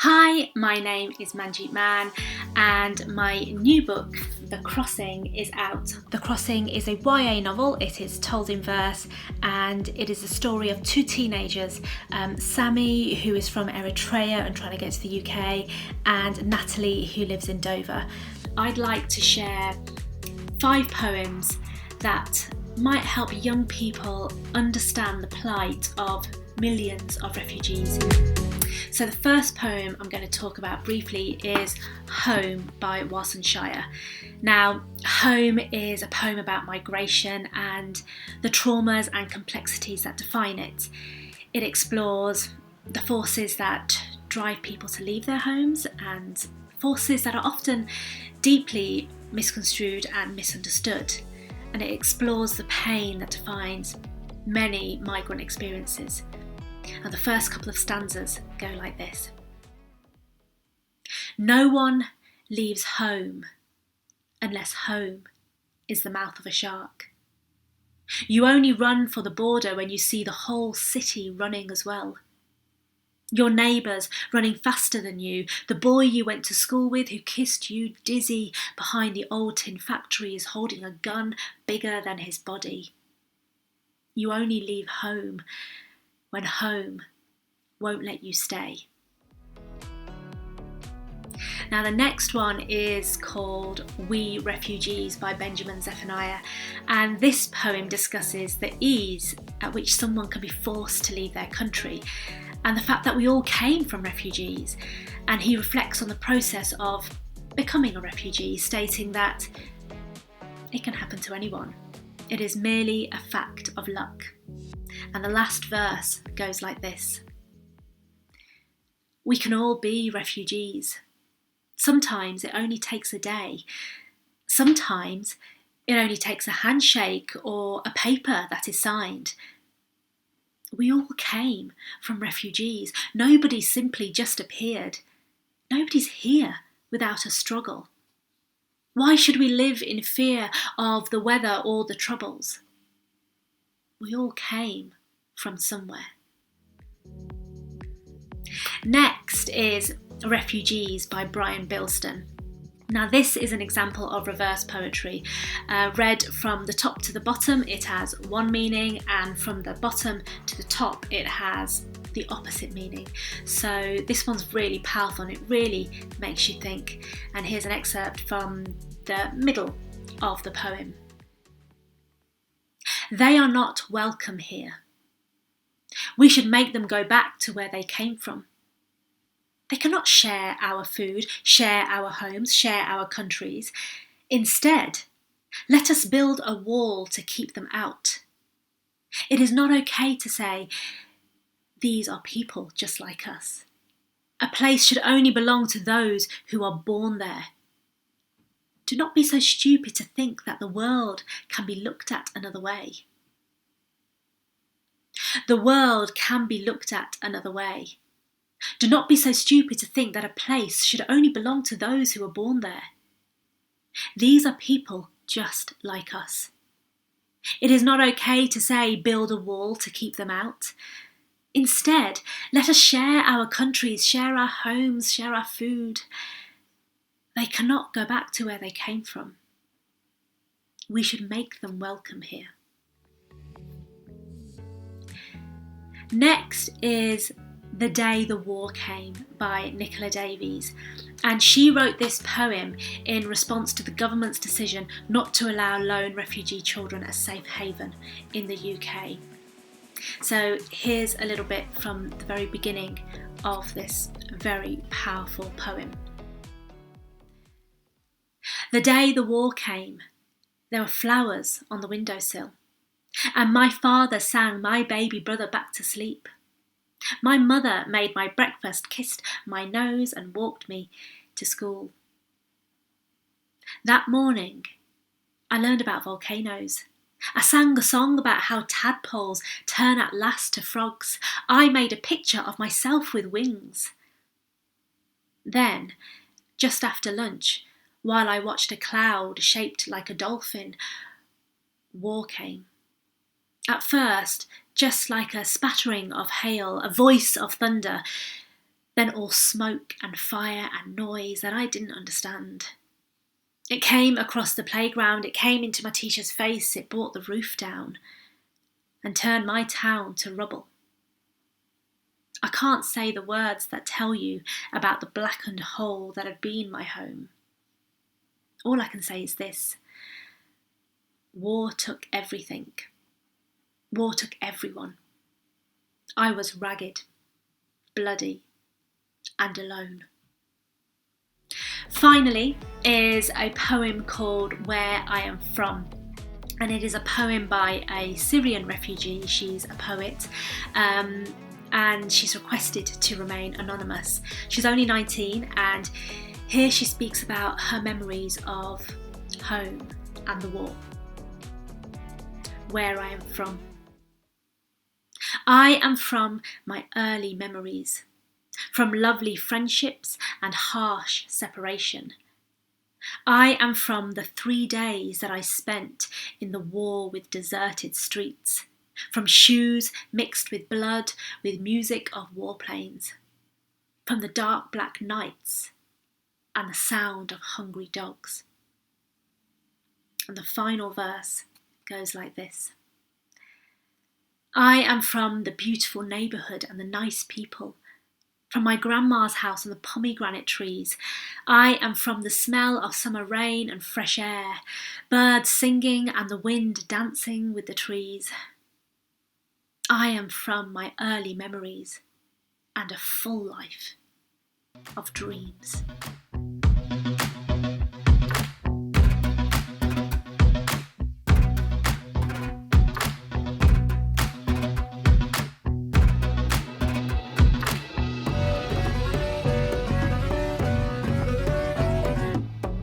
Hi, my name is Manjeet Mann, and my new book, The Crossing, is out. The Crossing is a YA novel. It is told in verse, and it is the story of two teenagers, Sammy, who is from Eritrea and trying to get to the UK, and Natalie, who lives in Dover. I'd like to share 5 poems that might help young people understand the plight of millions of refugees. So the first poem I'm going to talk about briefly is Home by Warsan Shire. Now, Home is a poem about migration and the traumas and complexities that define it. It explores the forces that drive people to leave their homes and forces that are often deeply misconstrued and misunderstood. And it explores the pain that defines many migrant experiences. And the first couple of stanzas go like this. No one leaves home unless home is the mouth of a shark. You only run for the border when you see the whole city running as well. Your neighbours running faster than you, the boy you went to school with who kissed you dizzy behind the old tin factories holding a gun bigger than his body. You only leave home when home won't let you stay. Now the next one is called We Refugees by Benjamin Zephaniah, and this poem discusses the ease at which someone can be forced to leave their country and the fact that we all came from refugees, and he reflects on the process of becoming a refugee, stating that it can happen to anyone. It is merely a fact of luck. And the last verse goes like this. We can all be refugees. Sometimes it only takes a day. Sometimes it only takes a handshake or a paper that is signed. We all came from refugees. Nobody simply just appeared. Nobody's here without a struggle. Why should we live in fear of the weather or the troubles? We all came from somewhere. Next is Refugees by Brian Bilston. Now this is an example of reverse poetry. Read from the top to the bottom, it has one meaning, and from the bottom to the top, it has the opposite meaning. So this one's really powerful and it really makes you think. And here's an excerpt from the middle of the poem. They are not welcome here. We should make them go back to where they came from. They cannot share our food, share our homes, share our countries. Instead, let us build a wall to keep them out. It is not okay to say, these are people just like us. A place should only belong to those who are born there. Do not be so stupid to think that the world can be looked at another way. The world can be looked at another way. Do not be so stupid to think that a place should only belong to those who are born there. These are people just like us. It is not okay to say build a wall to keep them out. Instead, let us share our countries, share our homes, share our food. They cannot go back to where they came from. We should make them welcome here. Next is The Day the War Came by Nicola Davies, and she wrote this poem in response to the government's decision not to allow lone refugee children a safe haven in the UK. So here's a little bit from the very beginning of this very powerful poem. The day the war came, there were flowers on the windowsill, and my father sang my baby brother back to sleep. My mother made my breakfast, kissed my nose and walked me to school. That morning, I learned about volcanoes. I sang a song about how tadpoles turn at last to frogs. I made a picture of myself with wings. Then, just after lunch, while I watched a cloud shaped like a dolphin, war came. At first, just like a spattering of hail, a voice of thunder. then all smoke and fire and noise that I didn't understand. It came across the playground, it came into my teacher's face, it brought the roof down and turned my town to rubble. I can't say the words that tell you about the blackened hole that had been my home. All I can say is this: war took everything. War took everyone. I was ragged, bloody, and alone. Finally is a poem called Where I Am From. And it is a poem by a Syrian refugee. She's a poet. And she's requested to remain anonymous. She's only 19, and here she speaks about her memories of home and the war. Where I am from. I am from my early memories, from lovely friendships and harsh separation. I am from the 3 days that I spent in the war with deserted streets, from shoes mixed with blood, with music of warplanes, from the dark black nights and the sound of hungry dogs. And the final verse goes like this: I am from the beautiful neighbourhood and the nice people, from my grandma's house and the pomegranate trees. I am from the smell of summer rain and fresh air, birds singing and the wind dancing with the trees. I am from my early memories and a full life of dreams.